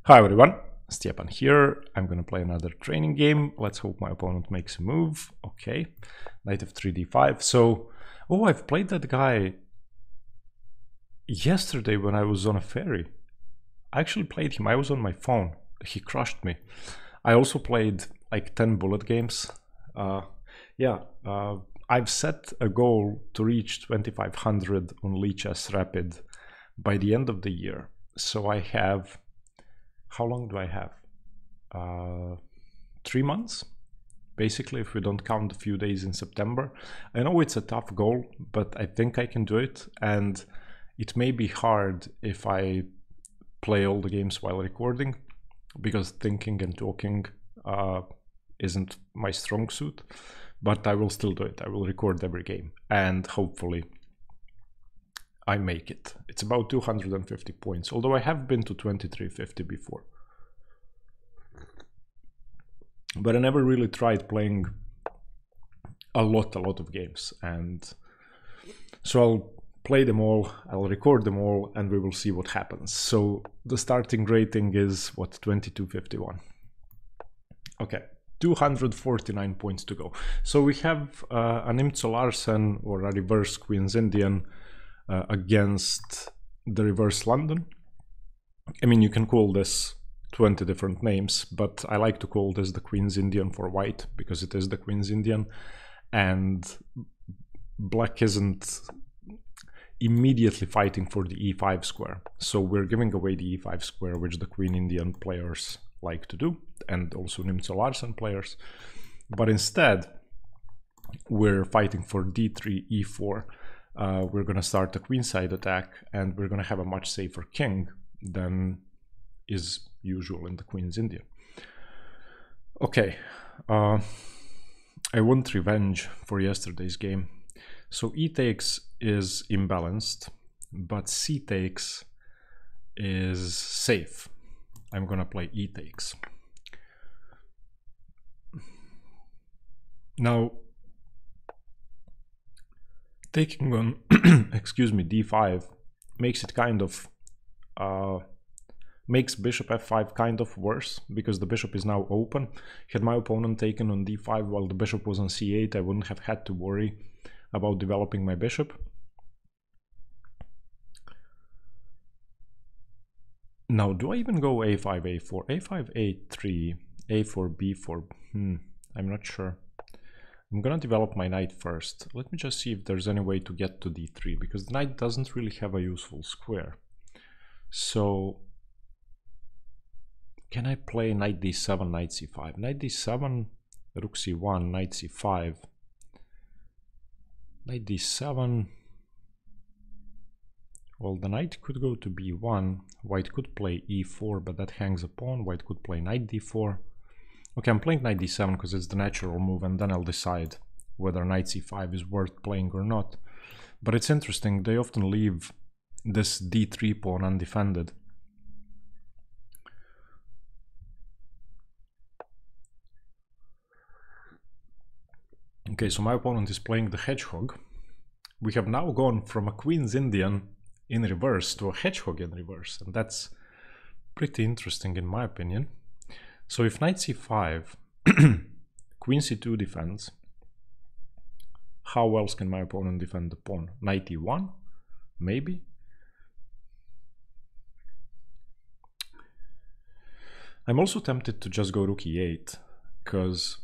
Hi everyone, Stepan here. I'm gonna play another training game. Let's hope my opponent makes a move. Okay, knight of 3d5. So, I've played that guy yesterday when I was on a ferry. I actually played him. I was on my phone. He crushed me. I also played like 10 bullet games. I've set a goal to reach 2500 on Lichess Rapid by the end of the year. So I have, how long do I have? 3 months, basically, if we don't count a few days in September. I know it's a tough goal, but I think I can do it. And it may be hard if I play all the games while recording, because thinking and talking isn't my strong suit, but I will still do it. I will record every game and hopefully I make it. It's about 250 points, although I have been to 2350 before. But I never really tried playing a lot of games, and so I'll play them all, I'll record them all, and we will see what happens. So the starting rating is what, 2251. Okay, 249 points to go. So we have an Imzo Larsen, or a reverse Queen's Indian, against the reverse London. I mean, you can call this 20 different names, but I like to call this the Queen's Indian for white, because it is the Queen's Indian, and black isn't immediately fighting for the e5 square. So we're giving away the e5 square, which the Queen Indian players like to do, and also Imzo Larsen players. But instead, we're fighting for d3, e4. We're going to start a queenside attack, and we're going to have a much safer king than is usual in the Queen's Indian. Okay, I want revenge for yesterday's game. So e takes is imbalanced, but c takes is safe. I'm gonna play e takes. Now, taking on excuse me, d5 makes it kind of makes bishop f5 kind of worse, because the bishop is now open. Had my opponent taken on d5 while the bishop was on c8, I wouldn't have had to worry about developing my bishop. Now, do I even go a5, a4, a5, a3, a4, b4? I'm not sure. I'm gonna develop my knight first. Let me just see if there's any way to get to d3, because the knight doesn't really have a useful square. So can I play knight d7, knight c5? Knight d7, rook c1, knight c5. Knight d7. Well, the knight could go to b1. White could play e4, but that hangs a pawn. White could play knight d4. Okay, I'm playing knight d7 because it's the natural move, and then I'll decide whether knight c5 is worth playing or not. But it's interesting, they often leave this d3 pawn undefended. Okay, so my opponent is playing the hedgehog. We have now gone from a Queen's Indian in reverse to a hedgehog in reverse, and that's pretty interesting in my opinion. So if knight c5, queen c2 defends, how else can my opponent defend the pawn? Knight e1, maybe? I'm also tempted to just go rook e8, because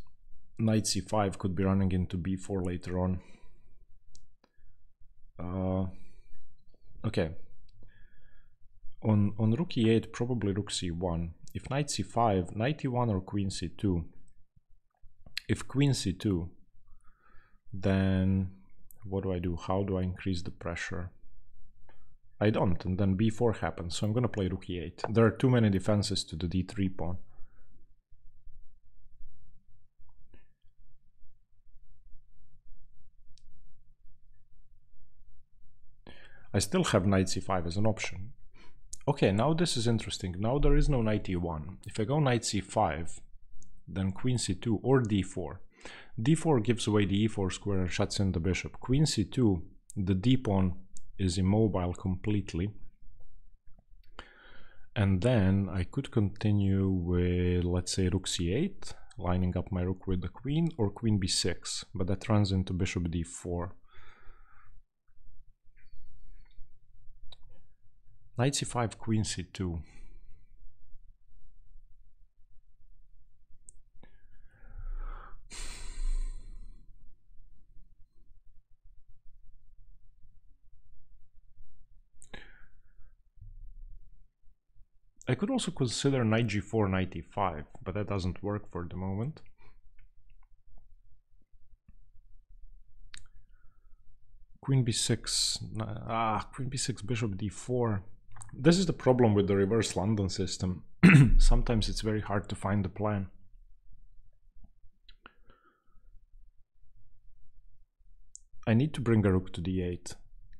knight c5 could be running into b4 later on. Okay. On rook e8, probably rook c1. If knight c5, knight e1 or queen c2. If queen c2, then what do I do? How do I increase the pressure? I don't, and then b4 happens, so I'm gonna play rook e8. There are too many defenses to the d3 pawn. I still have knight c5 as an option. Okay, now this is interesting. Now there is no knight e1. If I go knight c5, then queen c2 or d4. d4 gives away the e4 square and shuts in the bishop. Queen c2, the d pawn is immobile completely. And then I could continue with, let's say, rook c8, lining up my rook with the queen, or queen b6, but that runs into bishop d4. Knight c5, queen c2. I could also consider knight g4, knight e5, but that doesn't work for the moment. Queen b6, queen b6, bishop d4. This is the problem with the reverse London system. Sometimes it's very hard to find the plan. I need to bring a rook to d8.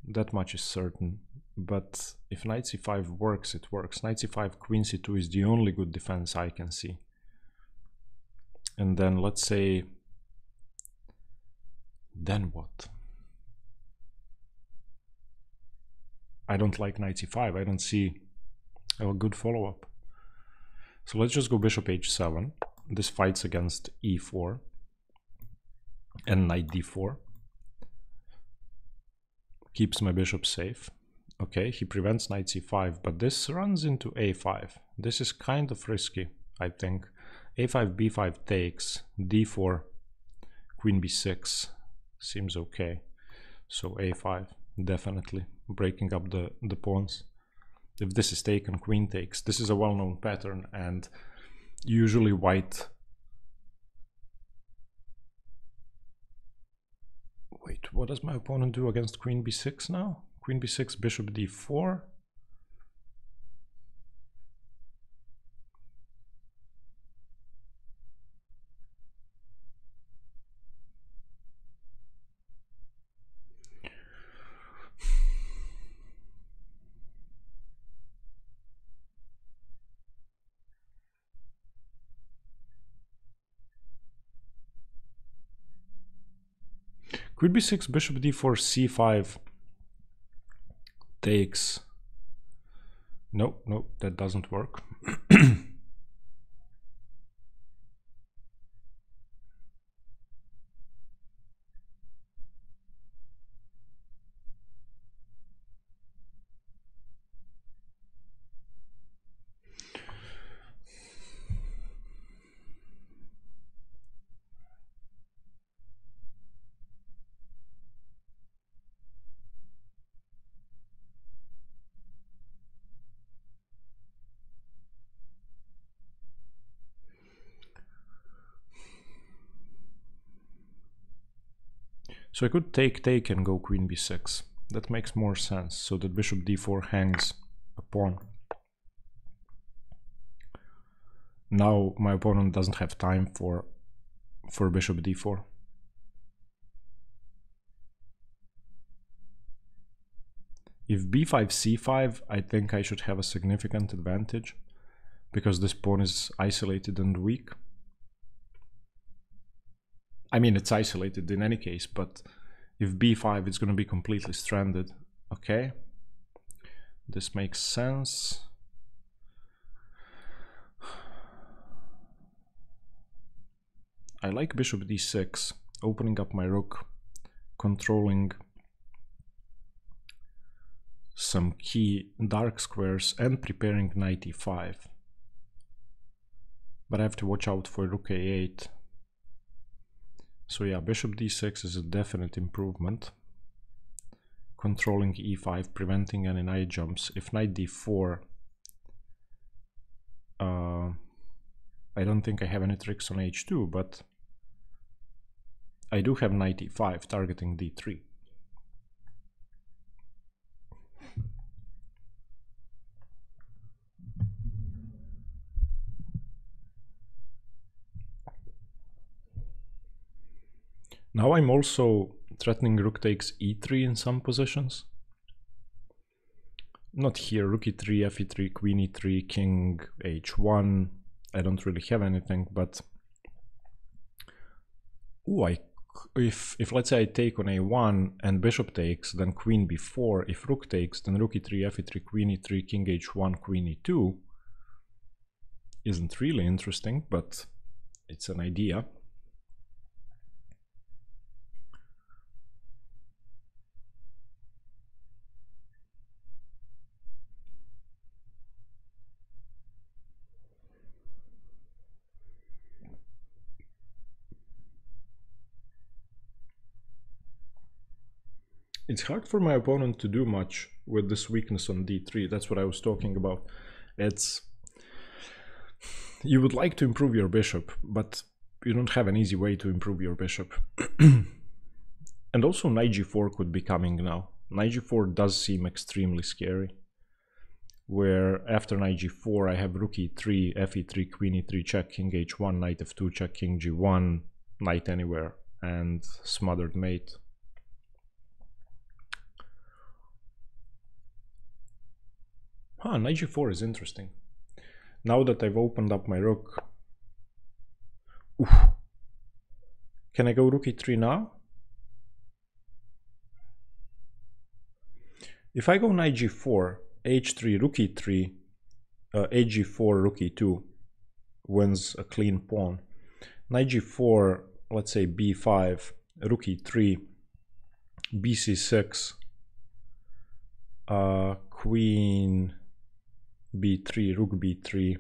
That much is certain. But if knight c5 works, it works. Knight c5, queen c2 is the only good defense I can see. And then let's say, then what? I don't like knight c5. I don't see a good follow-up. So let's just go bishop h7. This fights against e4 and knight d4. Keeps my bishop safe. Okay, he prevents knight c5, but this runs into a5. This is kind of risky, I think. a5, b5 takes, d4, queen b6 seems okay. So a5, definitely breaking up the pawns. If this is taken, queen takes. This is a well-known pattern, and usually white... Wait, what does my opponent do against queen b6 now? Queen b6, bishop d4. Queen b6, bishop d4, c5 takes. No, that doesn't work. So I could take and go queen b6. That makes more sense, so that bishop d4 hangs a pawn. Now my opponent doesn't have time for bishop d4. If b5, c5, I think I should have a significant advantage, because this pawn is isolated and weak. I mean, it's isolated in any case, but if b5, it's going to be completely stranded. Okay, this makes sense. I like bishop d6, opening up my rook, controlling some key dark squares and preparing knight e5. But I have to watch out for rook a8. So yeah, bishop d6 is a definite improvement. Controlling e5, preventing any knight jumps. If knight d4, I don't think I have any tricks on h2, but I do have knight e5 targeting d3. Now I'm also threatening rook takes e3 in some positions. Not here, rook e3, f e3, queen e3, king h1. I don't really have anything, but... Ooh, I if let's say I take on a1 and bishop takes, then queen b4. If rook takes, then rook e3, f3, queen e3, king h1, queen e2. Isn't really interesting, but it's an idea. It's hard for my opponent to do much with this weakness on d3. That's what I was talking about. You would like to improve your bishop, but you don't have an easy way to improve your bishop. And also knight g4 could be coming now. Knight g4 does seem extremely scary, where after knight g4 I have rook e3, fe3, queen e3, check, king h1, knight f2, check, king g1, knight anywhere, and smothered mate. Knight g4 is interesting. Now that I've opened up my rook. Oof. Can I go rook e3 now? If I go knight g4, h3, rook e3, hg4, rook e2 wins a clean pawn. Knight g4, let's say b5, rook e3, bc6, queen b3, rook b3,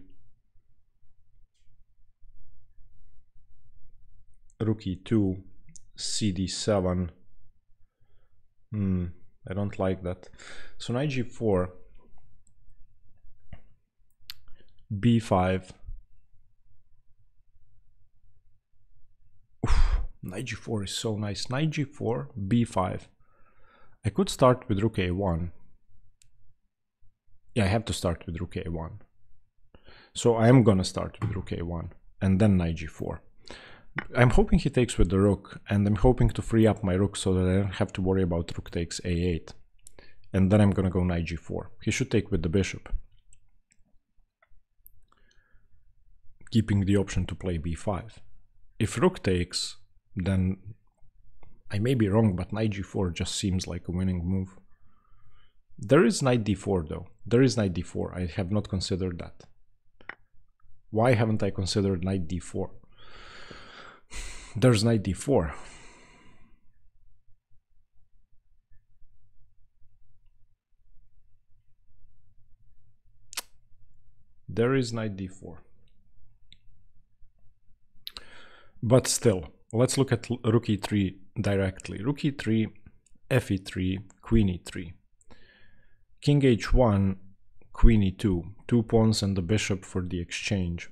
rook e2, cd7. I don't like that. So knight g4, b5. Knight g4 is so nice. Knight g4, b5. I could start with rook a1. Yeah, I have to start with rook a1. So I am gonna start with rook a1 and then knight g4. I'm hoping he takes with the rook, and I'm hoping to free up my rook so that I don't have to worry about rook takes a8. And then I'm gonna go knight g4. He should take with the bishop, keeping the option to play b5. If rook takes, then I may be wrong, but knight g4 just seems like a winning move. There is knight d4 though. There is knight d4. I have not considered that. Why haven't I considered knight d4? There's knight d4. There is knight d4. But still, let's look at rook e3 directly. Rook e3, fe3, queen e3. King h1, queen e2. 2 pawns and the bishop for the exchange.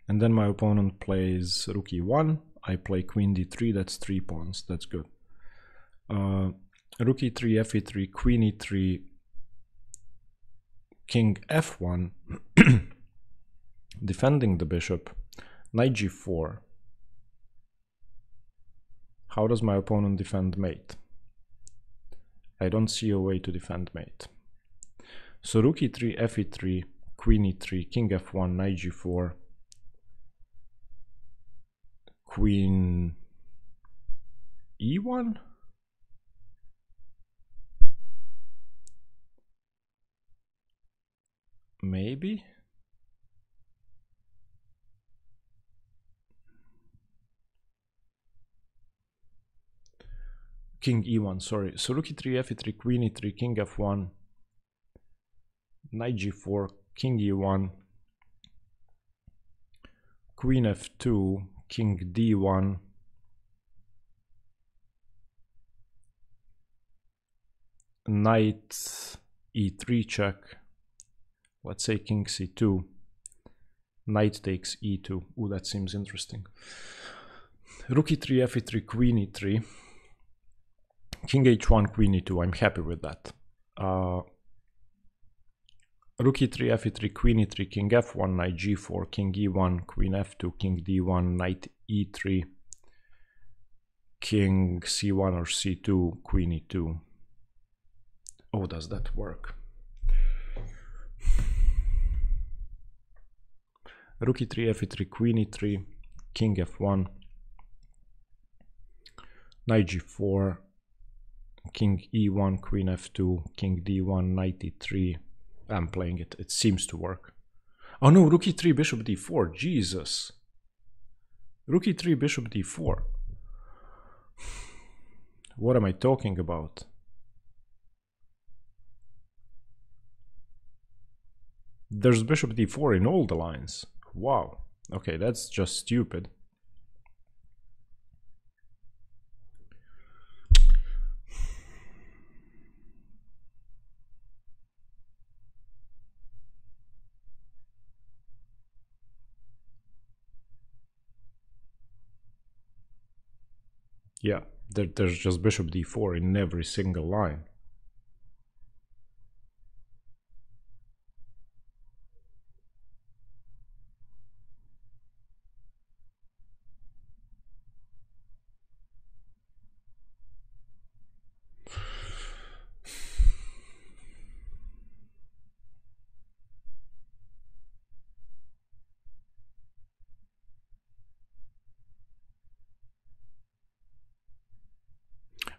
And then my opponent plays rook e1. I play queen d3. That's 3 pawns. That's good. Rook e3, fe3, queen e3, king f1. Defending the bishop. Knight g4. How does my opponent defend mate? I don't see a way to defend mate. So rook e3, fe3, queen e3, king f1, knight g4, queen e1? Maybe? King e1, sorry. So rook e3, fe3, queen e3, king f1, knight g4, king e1, queen f2, king d1, knight e3 check, let's say king c2, knight takes e2. Ooh, that seems interesting. Rook e3, fe3, queen e3, king h1, queen e2. I'm happy with that. Rook e3, fe3, queen e3, king f1, knight g4, king e1, queen f2, king d1, knight e3, king c1 or c2, queen e2. Oh, does that work? Rook e3, fe3, queen e3, king f1, knight g4, king e1, queen f2, king d1, knight e3. I'm playing it. It seems to work. Oh no, rook e3, bishop d4. Jesus. Rook e3, bishop d4. What am I talking about? There's bishop d4 in all the lines. Wow. Okay, that's just stupid. Yeah, there's just bishop d4 in every single line.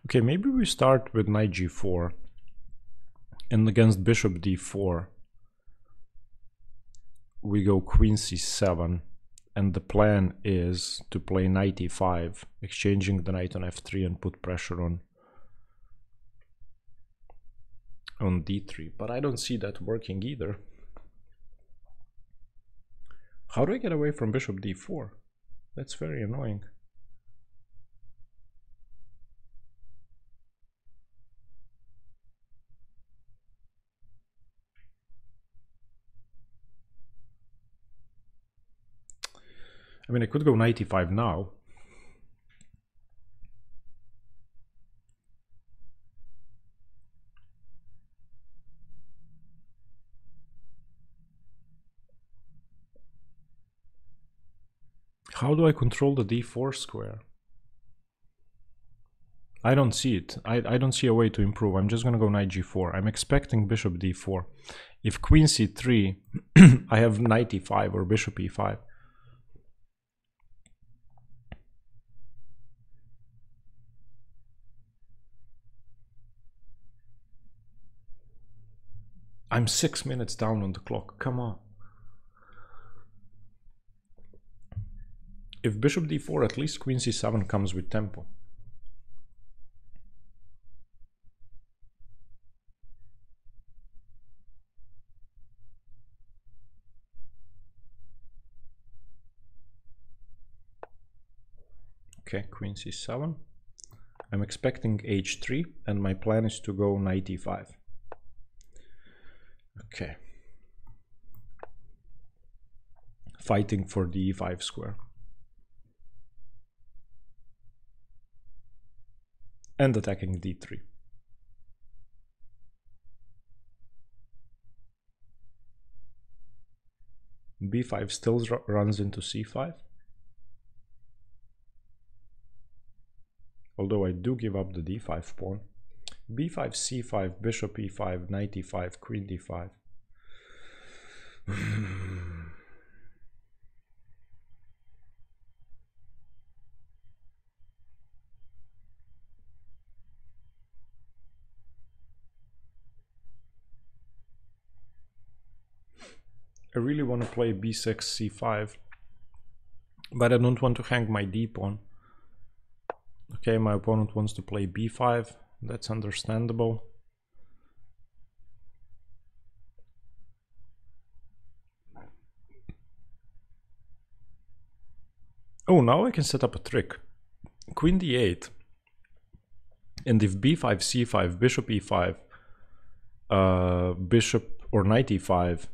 Okay, maybe we start with knight g4, and against bishop d4 we go queen c7, and the plan is to play knight e5, exchanging the knight on f3 and put pressure on d3, but I don't see that working either. How do I get away from bishop d4? That's very annoying. I mean, I could go knight e5 now. How do I control the d4 square? I don't see it. I don't see a way to improve. I'm just gonna go knight g4. I'm expecting bishop d4. If queen c3, I have knight e5 or bishop e5. I'm 6 minutes down on the clock. Come on. If bishop d4, at least queen c7 comes with tempo. Okay, queen c7. I'm expecting h3, and my plan is to go knight e5. Okay. Fighting for the e5 square. And attacking d3. b5 still runs into c5. Although I do give up the d5 pawn. b5, c5, bishop e5, knight e5, queen d5. I really want to play b6, c5, but I don't want to hang my d pawn. Okay, my opponent wants to play b5. That's understandable. Oh, now I can set up a trick. Queen d8. And if b5, c5, bishop e5, bishop or knight e5,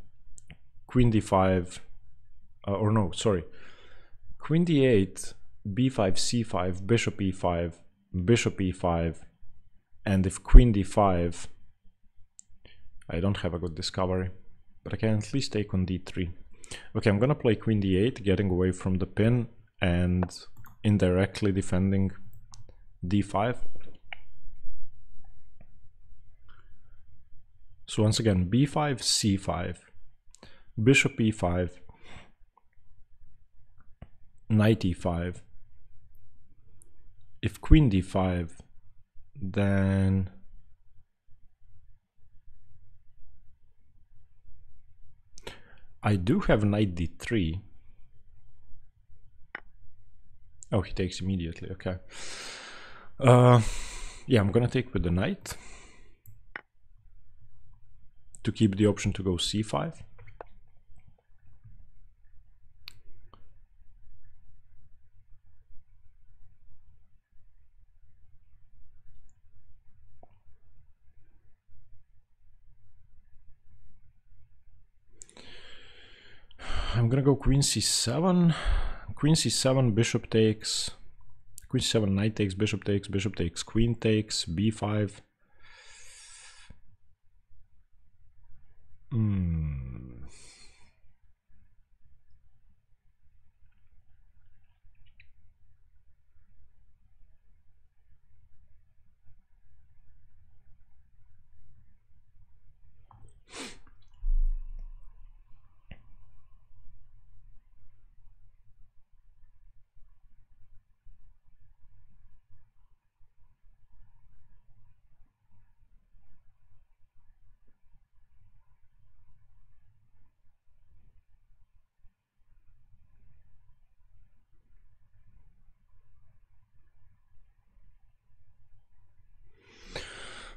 queen d5, or no, sorry. Queen d8, b5, c5, bishop e5, bishop e5, and if queen d5, I don't have a good discovery, but I can at least take on d3. Okay, I'm gonna play queen d8, getting away from the pin and indirectly defending d5. So once again, b5, c5, bishop e5, knight e5. if queen d5, then I do have knight d3. Oh, he takes immediately, okay. Yeah, I'm gonna take with the knight to keep the option to go c5. I'm gonna go queen c7. Queen c7, bishop takes. Queen c7, knight takes, bishop takes, queen takes, b5.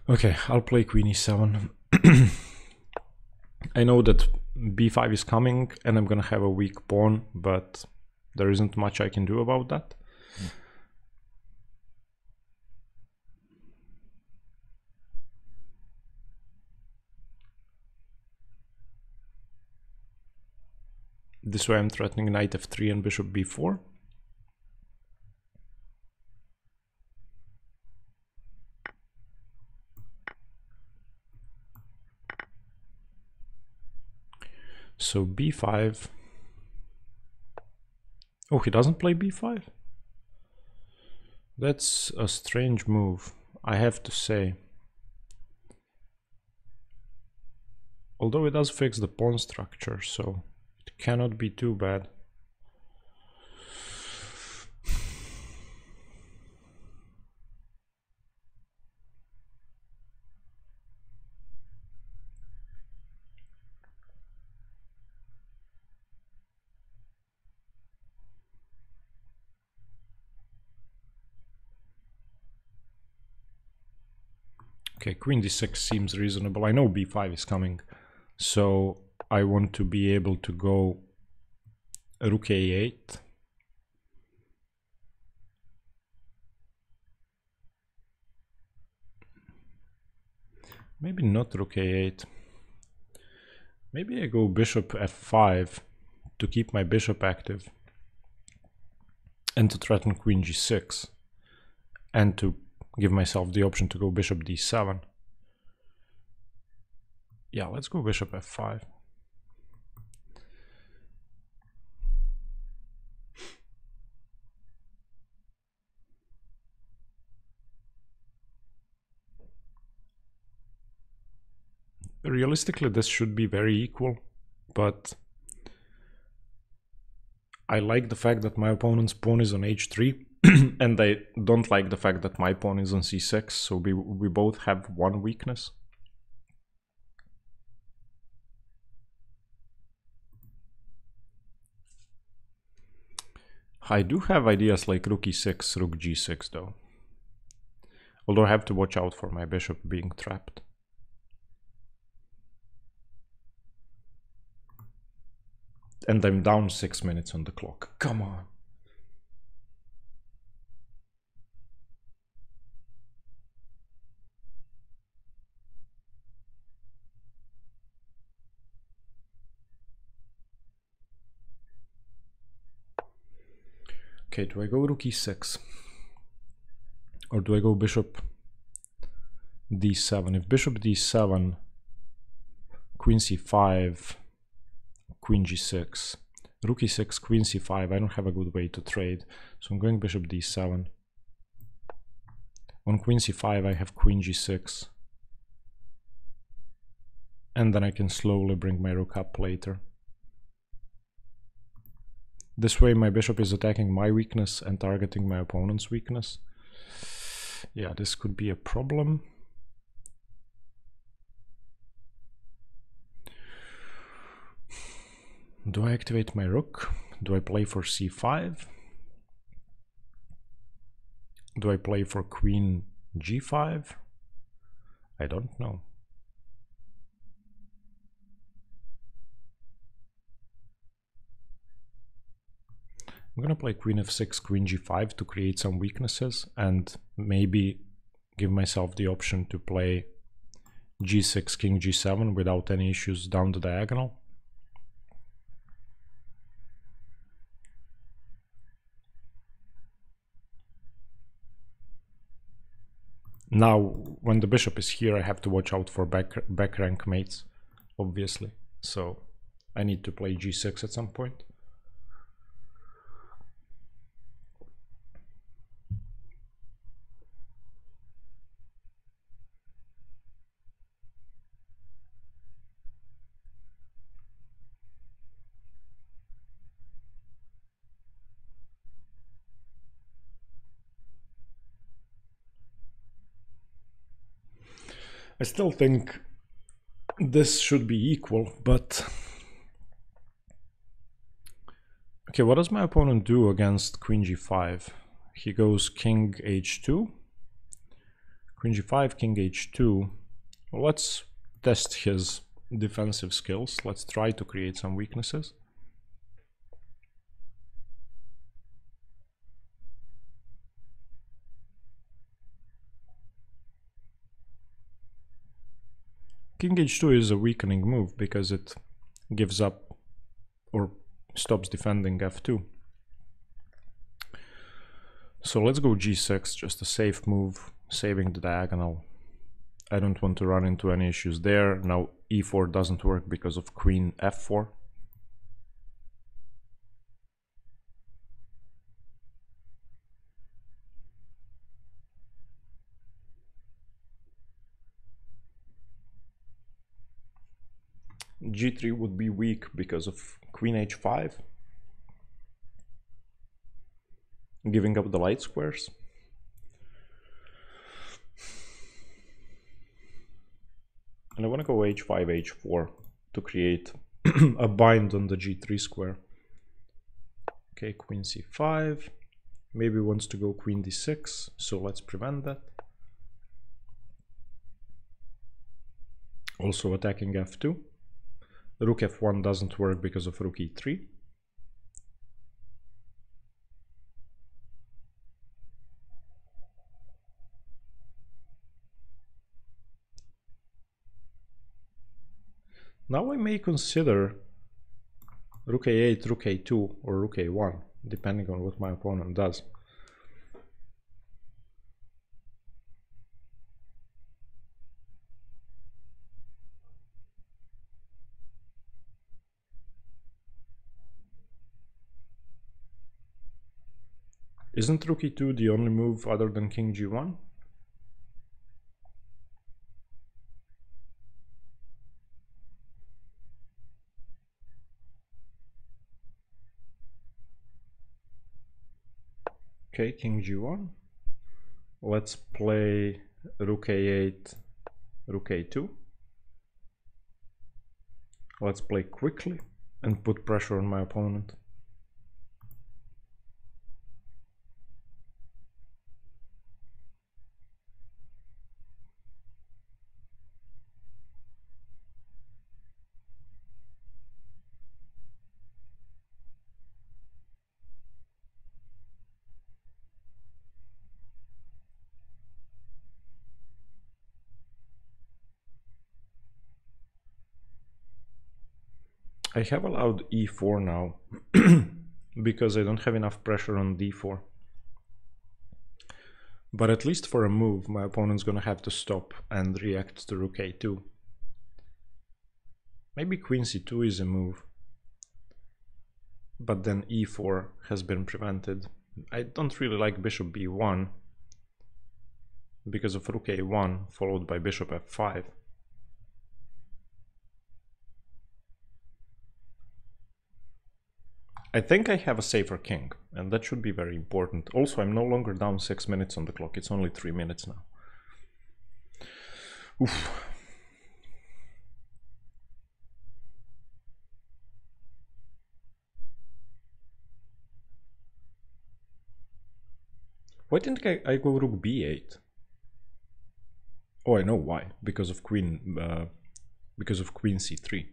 Okay, I'll play queen e7. I know that b5 is coming and I'm gonna have a weak pawn, but there isn't much I can do about that. This way I'm threatening knight f3 and bishop b4. So b5. Oh, he doesn't play b5? That's a strange move, I have to say. Although it does fix the pawn structure, so it cannot be too bad. Okay, queen d6 seems reasonable. I know b5 is coming, so I want to be able to go rook a8. Maybe not rook a8. Maybe I go bishop f5 to keep my bishop active and to threaten queen g6 and to give myself the option to go bishop d7. Yeah, let's go bishop f5. Realistically, this should be very equal, but I like the fact that my opponent's pawn is on h3 and I don't like the fact that my pawn is on c6, so we both have one weakness. I do have ideas like rook e6, rook g6 though. Although I have to watch out for my bishop being trapped. And I'm down 6 minutes on the clock. Come on. Okay, do I go rook e6? Or do I go bishop d7? If bishop d7, queen c5, queen g6, rook e6, queen c5, I don't have a good way to trade, so I'm going bishop d7. On queen c5 I have queen g6, and then I can slowly bring my rook up later. This way my bishop is attacking my weakness and targeting my opponent's weakness, Yeah, this could be a problem. Do I activate my rook? Do I play for c5? Do I play for queen g5? I don't know. I'm gonna play queen f6, queen g5 to create some weaknesses and maybe give myself the option to play g6, king g7 without any issues down the diagonal. Now, when the bishop is here, I have to watch out for back rank mates, obviously. So I need to play g6 at some point. I still think this should be equal, but... Okay, what does my opponent do against queen g5? He goes king h2, queen g5, king h2. Well, let's test his defensive skills. Let's try to create some weaknesses. King h2 is a weakening move because it gives up or stops defending f2. So let's go g6, just a safe move, saving the diagonal. I don't want to run into any issues there. Now e4 doesn't work because of queen f4. g3 would be weak because of queen h5, giving up the light squares. And I want to go h5, h4 to create a bind on the g3 square. Okay, queen c5, maybe wants to go queen d6, so let's prevent that. Also attacking f2. Rook f1 doesn't work because of rook e3. Now I may consider rook a8, rook a2, or rook a1, depending on what my opponent does. Isn't rook e2 the only move other than king g1? Okay, king g1. Let's play rook a8, rook a2. Let's play quickly and put pressure on my opponent. I have allowed e4 now because I don't have enough pressure on d4. But at least for a move, my opponent's gonna have to stop and react to rook a2. Maybe queen c2 is a move, but then e4 has been prevented. I don't really like bishop b1 because of rook a1 followed by bishop f5. I think I have a safer king, and that should be very important. Also, I'm no longer down 6 minutes on the clock. It's only 3 minutes now. Oof. Why didn't I go rook b8? Oh, I know why. Because of queen c3,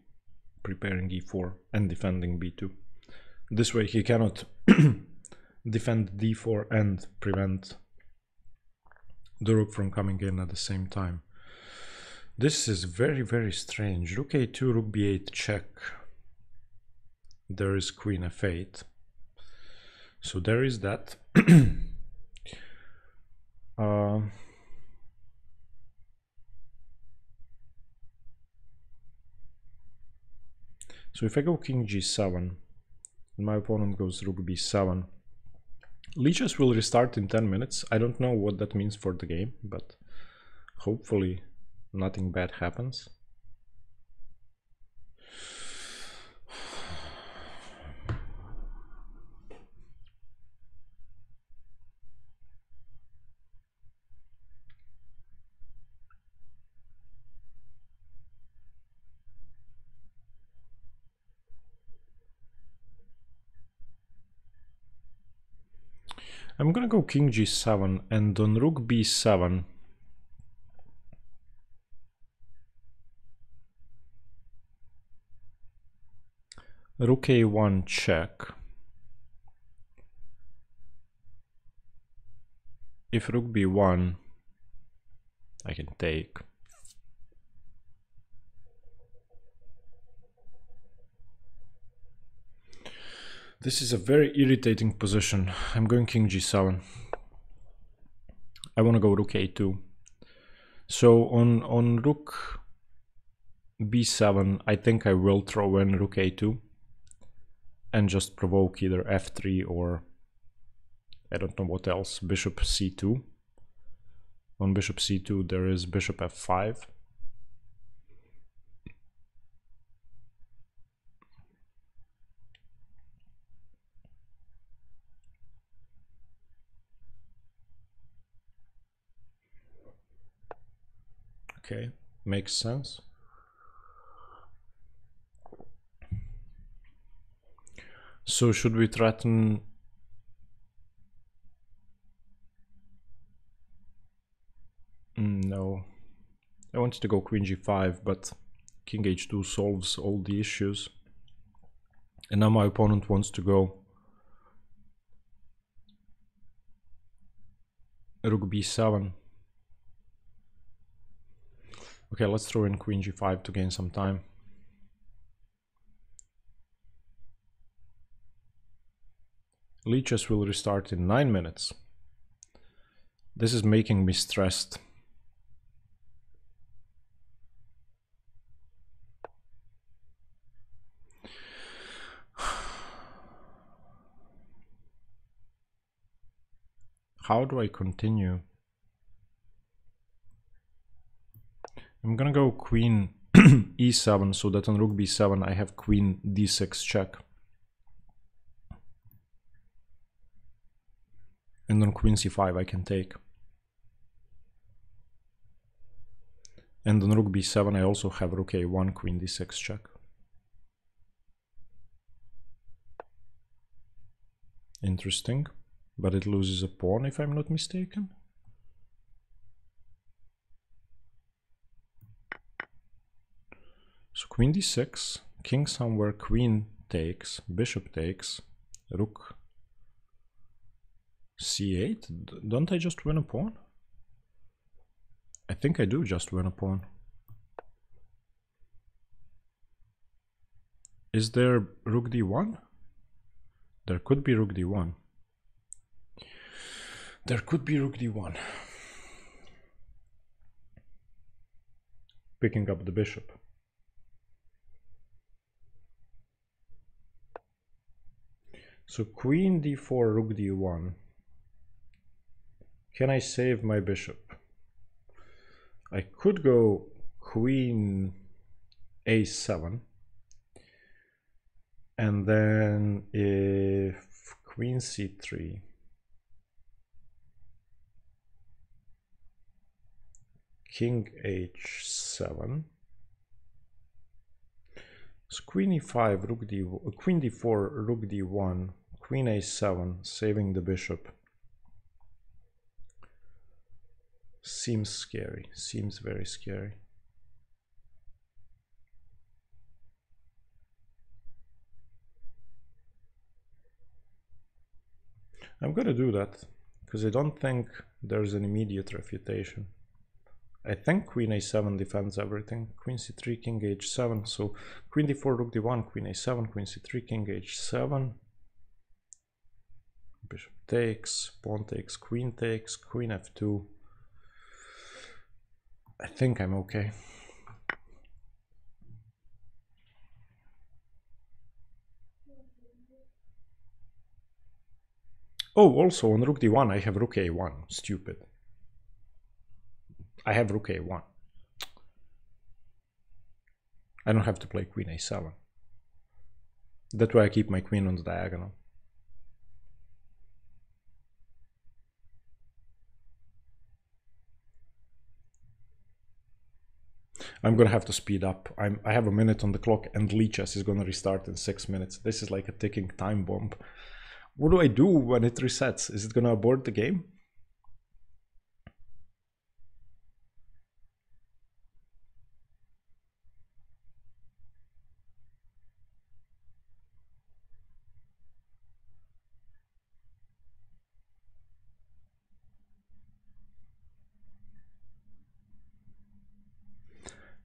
preparing e4 and defending b2. This way he cannot defend d4 and prevent the rook from coming in at the same time. This is very, very strange. Rook a2, rook b8 check. There is queen f8. So there is that. So if I go king g7 and my opponent goes rook b7, Lichess will restart in 10 minutes. I don't know what that means for the game, but hopefully nothing bad happens. I'm gonna go king g7, and on rook b7 rook a1 check. If rook b1, I can take. This is a very irritating position. I'm going king g7. I want to go rook a2. So on rook b7, I think I will throw in rook a2 and just provoke either f3 or I don't know what else, bishop c2. On bishop c2 there is bishop f5. Okay, makes sense. So should we threaten? No. I wanted to go queen g5, but king h2 solves all the issues. And now my opponent wants to go rook b7. Okay, let's throw in queen g5 to gain some time. Lichess will restart in 9 minutes. This is making me stressed. How do I continue? I'm gonna go queen e7 so that on rook b7 I have queen d6 check. And on queen c5 I can take. And on rook b7 I also have rook a1, queen d6 check. Interesting, but it loses a pawn if I'm not mistaken. So queen d6, king somewhere, queen takes, bishop takes, rook c8. Don't I just win a pawn? I think I do just win a pawn. Is there rook d1? There could be rook d1. There could be rook d1. Picking up the bishop. So queen d4, rook d1. Can I save my bishop? I could go queen a7. And then queen c3. King h7. So queen e5, rook d, queen d4, rook d1, queen a7, saving the bishop. Seems scary, seems very scary. I'm gonna do that because I don't think there's an immediate refutation. I think queen a7 defends everything. Queen c3, king h7. So queen d4, rook d1, queen a7, queen c3, king h7. Bishop takes, pawn takes, queen f2. I think I'm okay. Oh, also on rook d1 I have rook a1. Stupid. I have rook a1. I don't have to play queen a7. That way I keep my queen on the diagonal. I'm gonna have to speed up. I have a minute on the clock and Lichess is gonna restart in 6 minutes. This is like a ticking time bomb. What do I do when it resets? Is it gonna abort the game?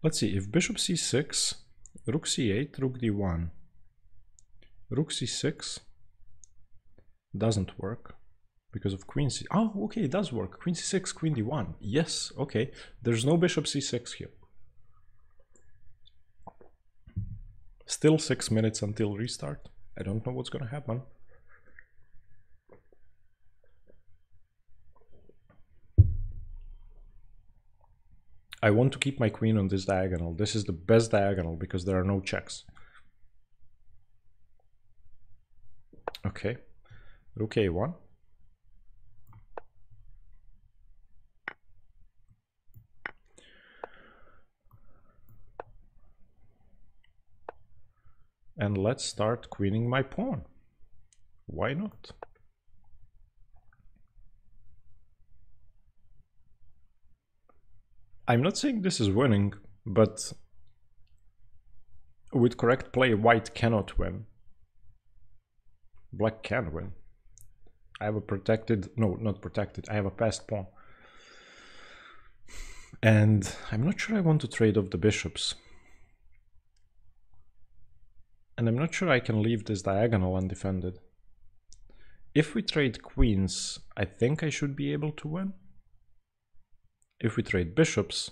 Let's see, if bishop c6, rook c8, rook d1, rook c6 doesn't work because of queen c. Oh, okay, it does work. Queen c6, queen d1. Yes, okay. There's no bishop c6 here. Still 6 minutes until restart. I don't know what's gonna happen. I want to keep my queen on this diagonal. This is the best diagonal because there are no checks. Okay, rook a1. And let's start queening my pawn. Why not? I'm not saying this is winning, but with correct play, white cannot win. Black can win. I have a protected, no, not protected, I have a passed pawn. And I'm not sure I want to trade off the bishops. And I'm not sure I can leave this diagonal undefended. If we trade queens, I think I should be able to win. If we trade bishops,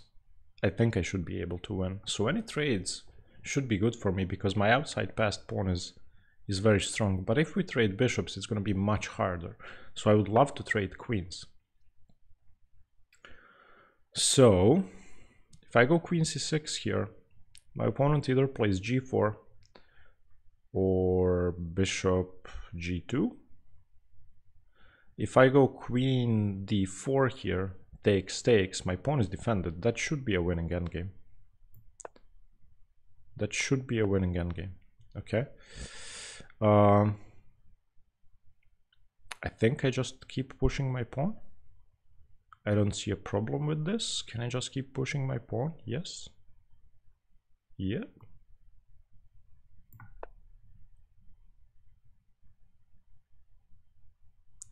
I think I should be able to win. So any trades should be good for me because my outside passed pawn is very strong. But if we trade bishops, it's going to be much harder. So I would love to trade queens. So if I go queen c6 here, my opponent either plays g4 or bishop g2. If I go queen d4 here, takes, my pawn is defended. That should be a winning endgame. That should be a winning endgame. Okay. I think I just keep pushing my pawn. I don't see a problem with this. Can I just keep pushing my pawn? Yes. Yeah.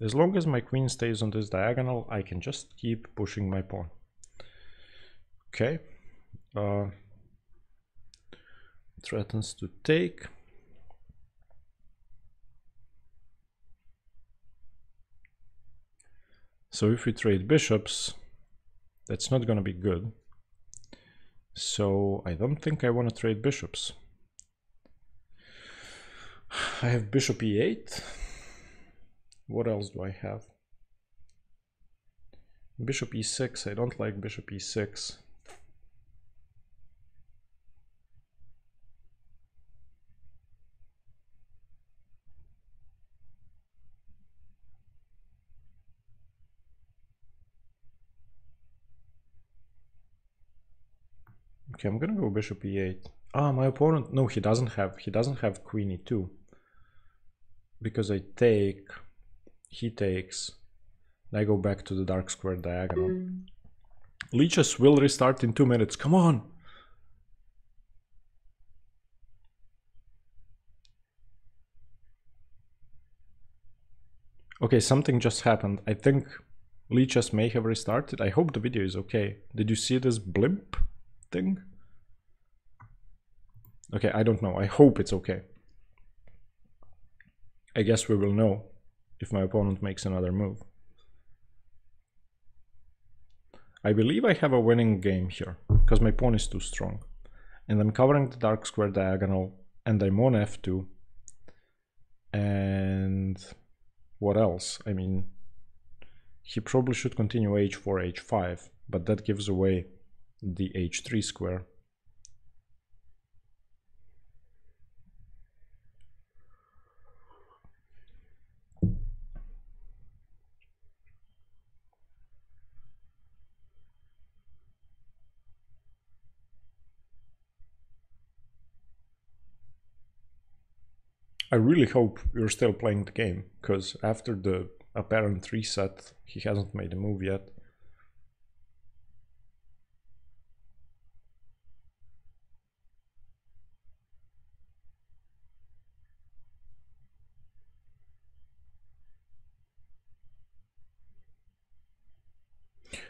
As long as my queen stays on this diagonal, I can just keep pushing my pawn. Okay. Threatens to take. So if we trade bishops, that's not going to be good. So I don't think I want to trade bishops. I have bishop e8. What else do I have? Bishop e6. I don't like bishop e6. Okay, I'm gonna go bishop e8. Ah, my opponent, no, he doesn't have queen e2. Because I take, he takes, and I go back to the dark square diagonal. Lichess will restart in 2 minutes, come on! Okay, something just happened. I think Lichess may have restarted. I hope the video is okay. Did you see this blimp thing? Okay, I don't know. I hope it's okay. I guess we will know if my opponent makes another move. I believe I have a winning game here, because my pawn is too strong. And I'm covering the dark square diagonal, and I'm on f2. And what else? I mean, he probably should continue h4, h5, but that gives away the h3 square. I really hope you're still playing the game, because after the apparent reset, he hasn't made a move yet.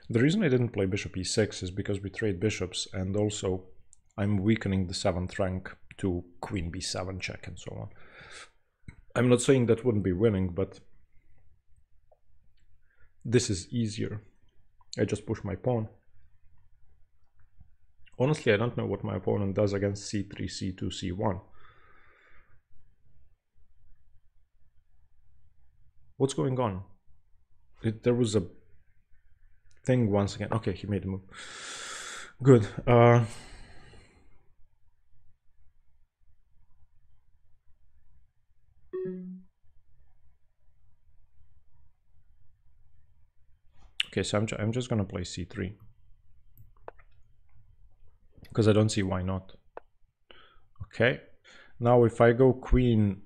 The reason I didn't play bishop e6 is because we trade bishops, and also I'm weakening the 7th rank to queen b7 check and so on. I'm not saying that wouldn't be winning, but this is easier. I just push my pawn. Honestly, I don't know what my opponent does against c3, c2, c1. What's going on? There was a thing once again. Okay, he made a move. Good. Okay, so I'm just gonna play c3 because I don't see why not. Okay, now if I go queen,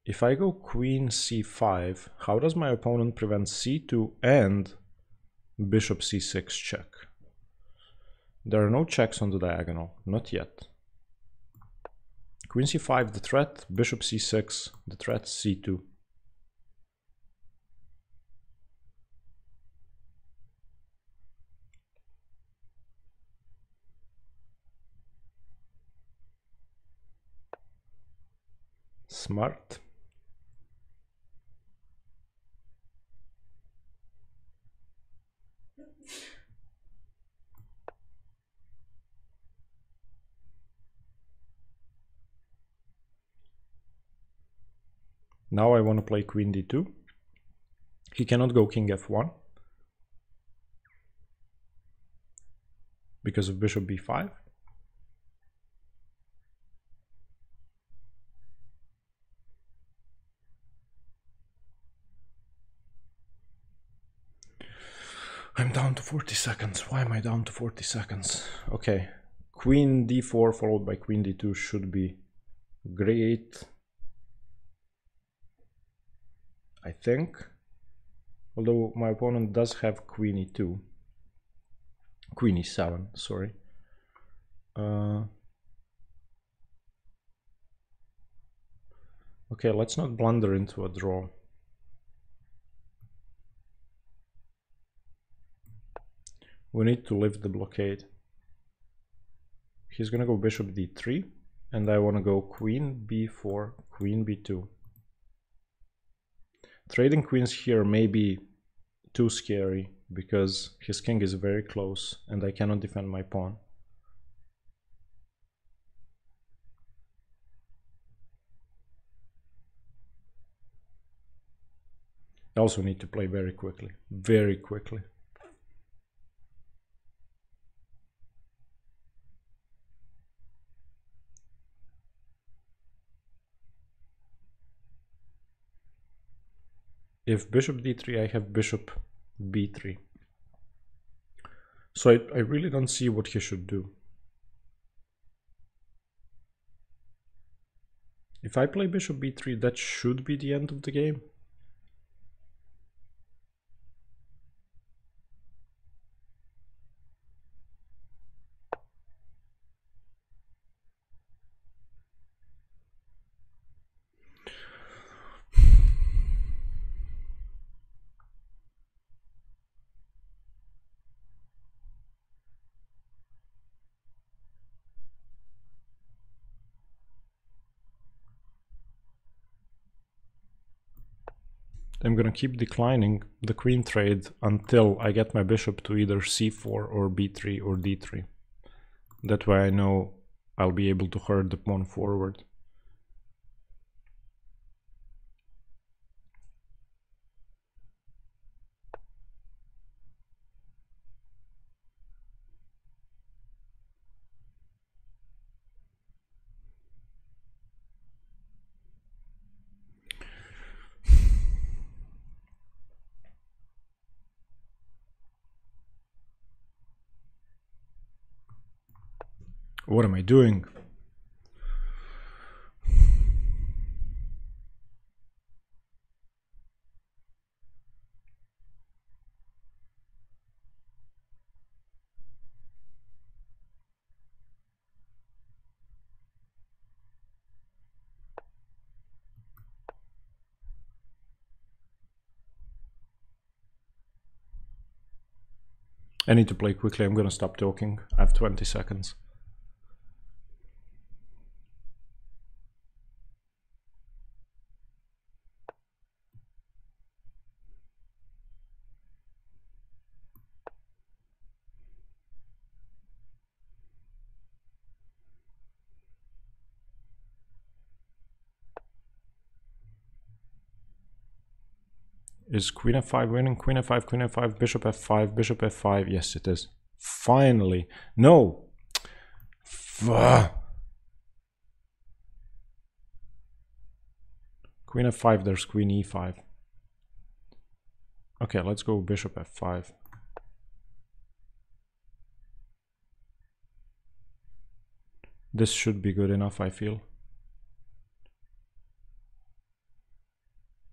if I go queen c5, how does my opponent prevent c2 and bishop c6 check? There are no checks on the diagonal, not yet. Queen c5 the threat, bishop c6 the threat, c2. Smart. Now I want to play queen d2. He cannot go king f1 because of bishop b5. I'm down to 40 seconds. Why am I down to 40 seconds? Okay, queen d4 followed by queen d2 should be great, I think. Although my opponent does have queen e2. Queen e7, sorry. Okay, let's not blunder into a draw. We need to lift the blockade. He's gonna go bishop d3, and I wanna go queen b4, queen b2. Trading queens here may be too scary because his king is very close and I cannot defend my pawn. I also need to play very quickly, very quickly. If bishop d3, I have bishop b3. So I really don't see what he should do. If I play bishop b3, that should be the end of the game. I'm gonna keep declining the queen trade until I get my bishop to either c4 or b3 or d3. That way I know I'll be able to herd the pawn forward. What am I doing? I need to play quickly. I'm gonna stop talking. I have 20 seconds. Is queen f5 winning? Queen f5, queen f5, bishop f5, bishop f5. Yes, it is. Finally. No. Queen f5, there's queen e5. Okay, let's go bishop f5. This should be good enough, I feel.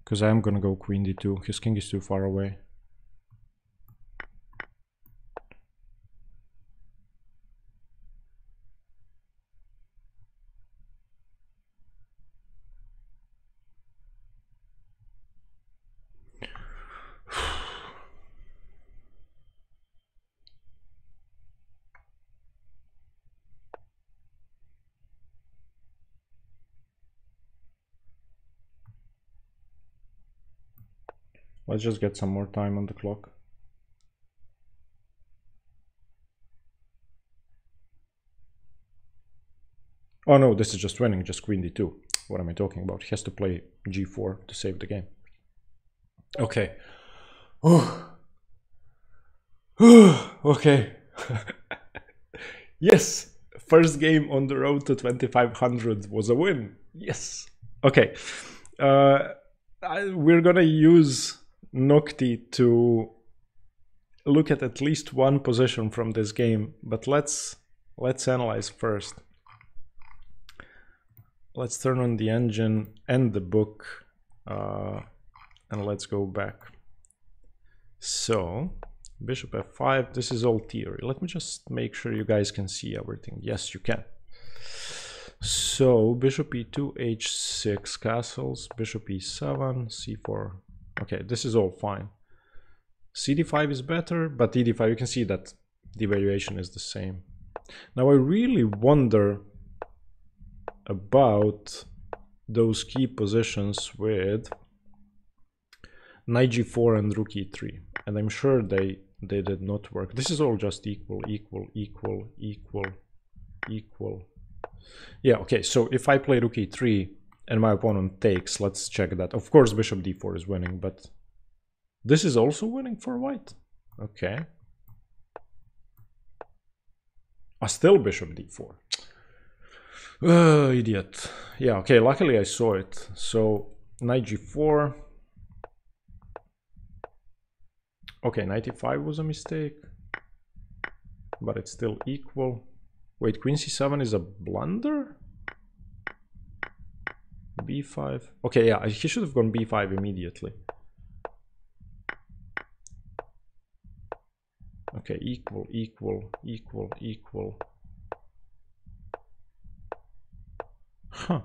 Because I am gonna go queen d2. His king is too far away. Let's just get some more time on the clock. Oh no, this is just winning, just queen d2. What am I talking about? He has to play g4 to save the game. Okay. Okay. Yes, first game on the road to 2500 was a win. Yes. Okay. We're gonna use Nocti to look at least one position from this game, but let's analyze first. Let's turn on the engine and the book, and let's go back. So bishop f5, this is all theory. Let me just make sure you guys can see everything. Yes, you can. So bishop e2, h6 castles, bishop e7, c4. Okay, this is all fine. cd5 is better, but ed5, you can see that the evaluation is the same. Now I really wonder about those key positions with knight g4 and rook e3, and I'm sure they did not work. This is all just equal, equal, equal, equal, equal. Yeah, okay, so if I play rook e3 and my opponent takes, let's check that. Of course bishop d4 is winning, but this is also winning for white. Okay. Still bishop d4. Idiot. Yeah, okay, luckily I saw it. So knight g4. Okay, knight e5 was a mistake, but it's still equal. Wait, queen c7 is a blunder? b5. Okay, yeah, he should have gone b5 immediately. Okay, equal, equal, equal, equal. Huh.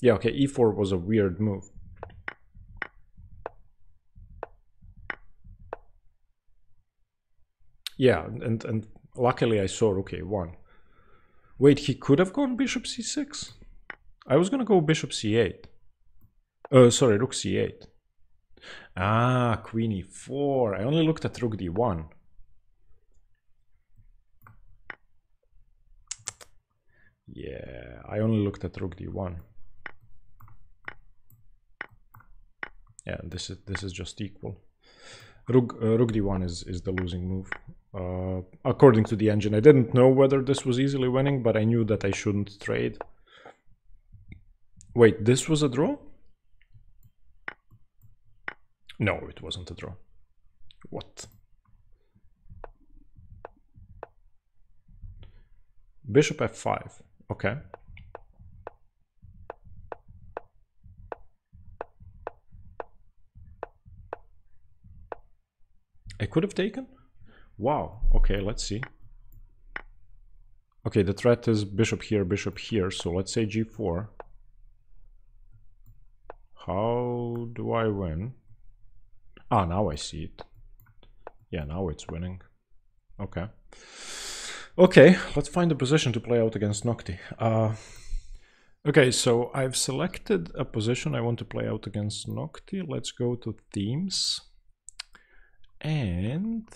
Yeah, okay, e4 was a weird move. Yeah, and luckily I saw rook a1. Wait, he could have gone bishop c6? I was gonna go bishop c8. Sorry, rook c8. Ah, queen e4. I only looked at rook d1. Yeah, I only looked at rook d1. Yeah, this is just equal. Rook d1 is the losing move. According to the engine, I didn't know whether this was easily winning, but I knew that I shouldn't trade. Wait, this was a draw? No, it wasn't a draw. What? Bishop f5. Okay. I could have taken? Wow. Okay, let's see. Okay, the threat is bishop here, so let's say g4. How do I win? Ah, now I see it. Yeah, now it's winning. Okay. Okay, let's find a position to play out against Nocti. Okay, so I've selected a position I want to play out against Nocti. Let's go to themes. And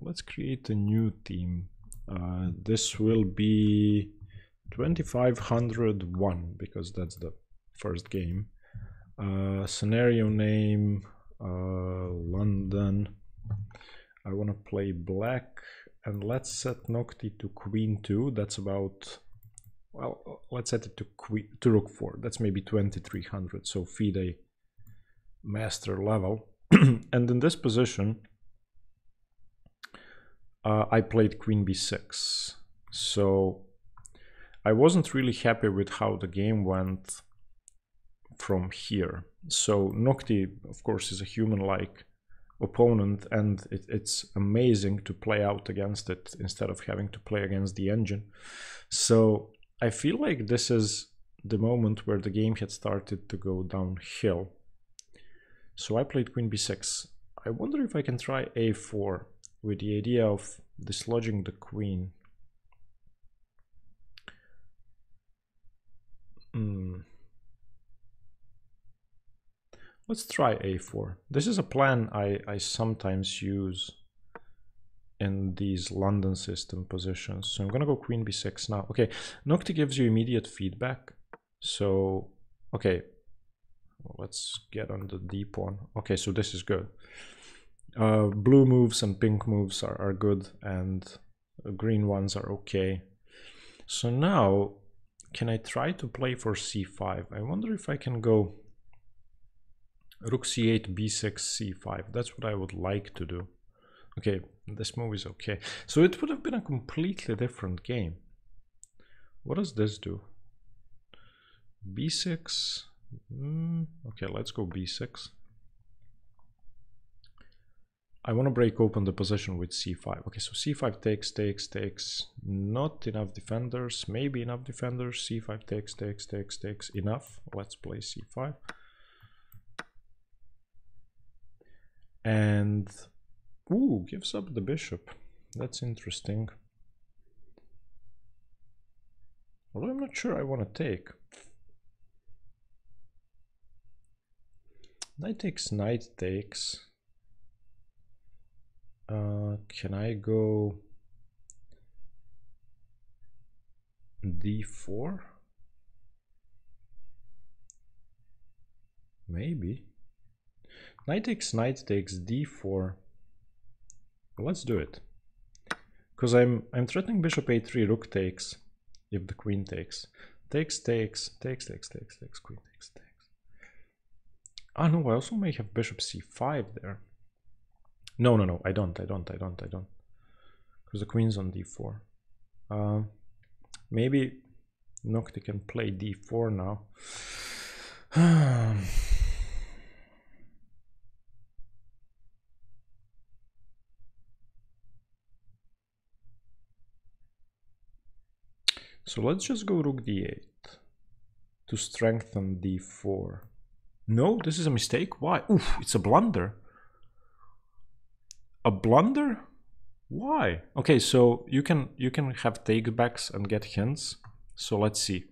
let's create a new theme. This will be 2501 because that's the first game. Scenario name, London. I want to play black, and let's set Nocti to queen 2. That's about, well, let's set it to rook 4. That's maybe 2300, so FIDE master level. And in this position, I played queen b6. So I wasn't really happy with how the game went from here. So Nocti, of course, is a human-like opponent, and it's amazing to play out against it instead of having to play against the engine. So I feel like this is the moment where the game had started to go downhill. So I played queen b6. I wonder if I can try a4 with the idea of dislodging the queen. Let's try a4. This is a plan I sometimes use in these London system positions. So I'm gonna go queen b6 now. Okay, Nocti gives you immediate feedback. So, okay, well, let's get on the d pawn. Okay, so this is good. Blue moves and pink moves are good, and green ones are okay. So now, can I try to play for c5? I wonder if I can go rook c8, b6, c5. That's what I would like to do. Okay, this move is okay. So it would have been a completely different game. What does this do? b6. Okay, let's go b6. I want to break open the position with c5. Okay, so c5 takes. Not enough defenders. Maybe enough defenders. c5 takes. Enough. Let's play c5. And ooh, gives up the bishop. That's interesting. Although I'm not sure I want to take. Knight takes. Can I go d4? Maybe. Knight takes d4. Let's do it. Because I'm threatening bishop a3, rook takes, if the queen takes. Takes, queen takes. Ah, no, I also may have bishop c5 there. No, no, no, I don't. Because the queen's on d4. Maybe Nocti can play d4 now. So let's just go rook d8 to strengthen d4. No, this is a mistake. Why? Oof, it's a blunder. A blunder? Why? Okay, so you can have takebacks and get hints. So let's see.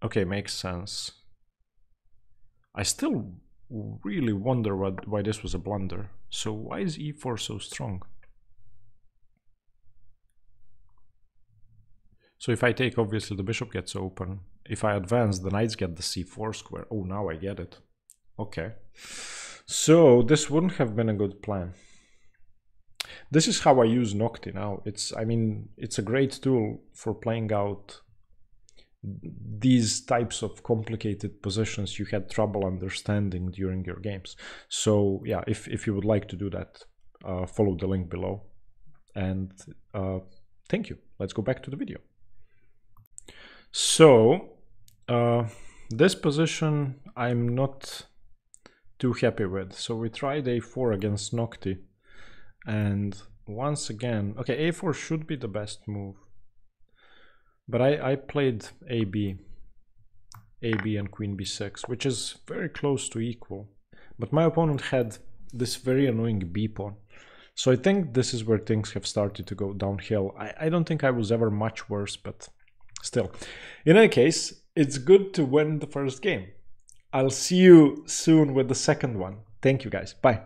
Okay, makes sense. I still really wonder why this was a blunder. So why is e4 so strong? So if I take, obviously the bishop gets open. If I advance, the knights get the c4 square. Oh, now I get it. Okay. So this wouldn't have been a good plan. This is how I use Nocti now. I mean, it's a great tool for playing out these types of complicated positions you had trouble understanding during your games. So yeah, if you would like to do that, follow the link below. And thank you. Let's go back to the video. So this position I'm not too happy with. So we tried a4 against Nocti, and once again, okay, a4 should be the best move, but I played AB and queen b6, which is very close to equal, but my opponent had this very annoying b pawn. So I think this is where things have started to go downhill. I don't think I was ever much worse, but still. In any case, it's good to win the first game. I'll see you soon with the second one. Thank you guys. Bye.